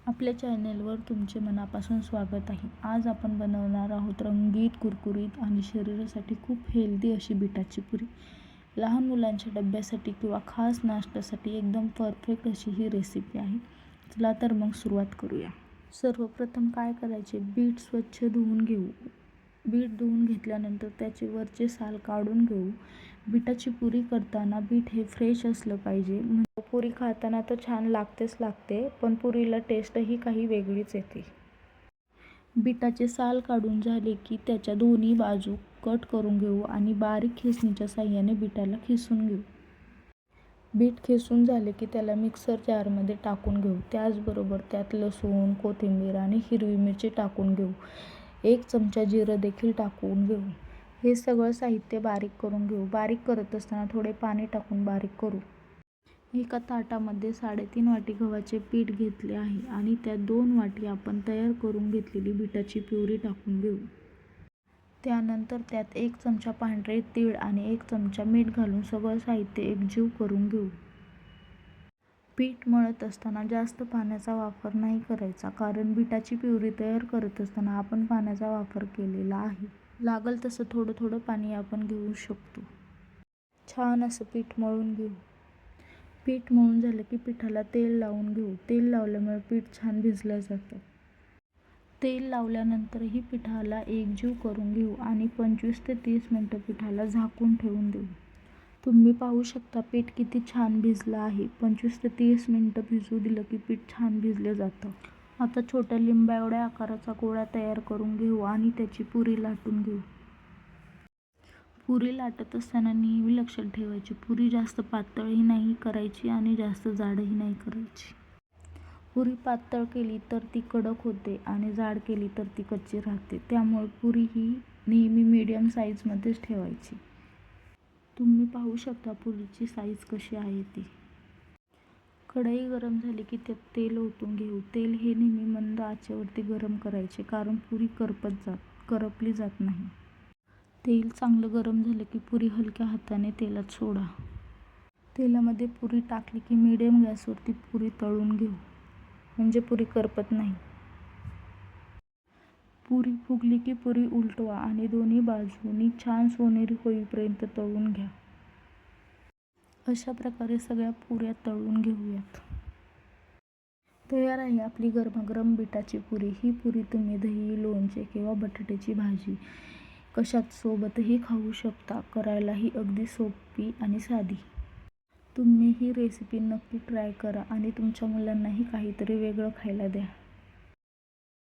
आपल्या चॅनेलवर तुमचे मनापासून स्वागत आहे. आज आपण बनवणार आहोत रंगीत, कुरकुरीत आणि शरीरासाठी खूप हेल्दी अशी बीटाची पुरी. लहान मुलांच्या डब्यासाठी किंवा खास नाश्त्यासाठी एकदम परफेक्ट अशी ही रेसिपी आहे. चला तर मग सुरुवात करूया. सर्वप्रथम काय करायचे, बीट स्वच्छ धुवून घेऊ. बीट धुवून घेतल्यानंतर त्याचे वरचे साल काढून घेऊ. बीटाची पुरी करताना बीट हे फ्रेश असलं पाहिजे. पुरी खाताना तर छान लागते, पण पुरीला टेस्टही काही वेगळीच येते. बीटाचे साल काढून झाले की त्याच्या दोन्ही बाजू कट करून घेऊ आणि बारीक खिसणीच्या साहाय्याने बीटाला खिसून घेऊ. बीट खिसून झाले की त्याला मिक्सर जारमध्ये टाकून घेऊ. त्याचबरोबर त्यात लसूण, कोथिंबीर आणि हिरवी मिरची टाकून घेऊ. 1 चमचा जिरं देखील टाकून घेऊ. हे सगळं साहित्य बारीक करून घेऊ. बारीक करत असताना थोडे पाणी टाकून बारीक करू. एका ताटामध्ये 3.5 वाटी गव्हाचे पीठ घेतले आहे आणि त्यात 2 वाटी आपण तयार करून घेतलेली बीटाची प्युरी टाकून घेऊ. त्यानंतर त्यात 1 चमचा पांढरे तीळ आणि 1 चमचा मीठ घालून सगळं साहित्य एकजीव करून घेऊ. पीठ मळत असताना जास्त पाण्याचा वापर नाही करायचा, कारण बीटाची प्युरी तयार करत असताना आपण पाण्याचा वापर केलेला आहे. लागल तसं थोडं थोडं पाणी आपण घेऊ शकतो. छान असं पीठ मळून घेऊ. पीठ मळून झालं की पिठाला तेल लावून घेऊ. तेल लावल्यामुळे पीठ छान भिजलं जातं. तेल लावल्यानंतरही पिठाला एकजीव करून घेऊ आणि 25 ते 30 मिनिटं पिठाला झाकून ठेवून देऊ. तुम्ही पाहू शकता पीठ किती छान भिजलं आहे. 25 ते 30 मिनिटं भिजू दिलं की पीठ छान भिजलं जातं. आता छोट्या लिंबा एवढ्या आकाराचा गोळा तयार करून घेऊ आणि त्याची पुरी लाटून घेऊ. पुरी लाटत असताना नेहमी लक्षात ठेवायची, पुरी जास्त पातळही नाही करायची आणि जास्त जाडही नाही करायची. पुरी पातळ केली तर ती कडक होते आणि जाड केली तर ती कच्ची राहते. त्यामुळे पुरी ही नेहमी मीडियम साईजमध्येच ठेवायची. तुम्ही पाहू शकता पुरीची साईज कशी आहे ती. कढई गरम झाली की त्यात तेल ओतून घेऊ. तेल हे नेहमी मंद आचेवरती गरम करायचे, कारण पुरी करपली जात नाही. तेल चांगलं गरम झालं की पुरी हलक्या हाताने तेलात सोडा. तेलामध्ये पुरी टाकली की मीडियम गॅसवरती पुरी तळून घेऊ, म्हणजे पुरी करपत नाही. पुरी फुगली की पुरी उलटवा आणि दोन्ही बाजूंनी छान सोनेरी होईपर्यंत तळून घ्या. अशा प्रकारे सगळ्या पुऱ्या तळून घेऊयात. तयार आहे आपली गरमागरम बीटाची पुरी. ही पुरी तुम्ही दही, लोणचे किंवा बटाट्याची भाजी कशात सोबतही खाऊ शकता. करायलाही अगदी सोपी आणि साधी. तुम्ही ही रेसिपी नक्की ट्राय करा आणि तुमच्या मुलांनाही काहीतरी वेगळं खायला द्या.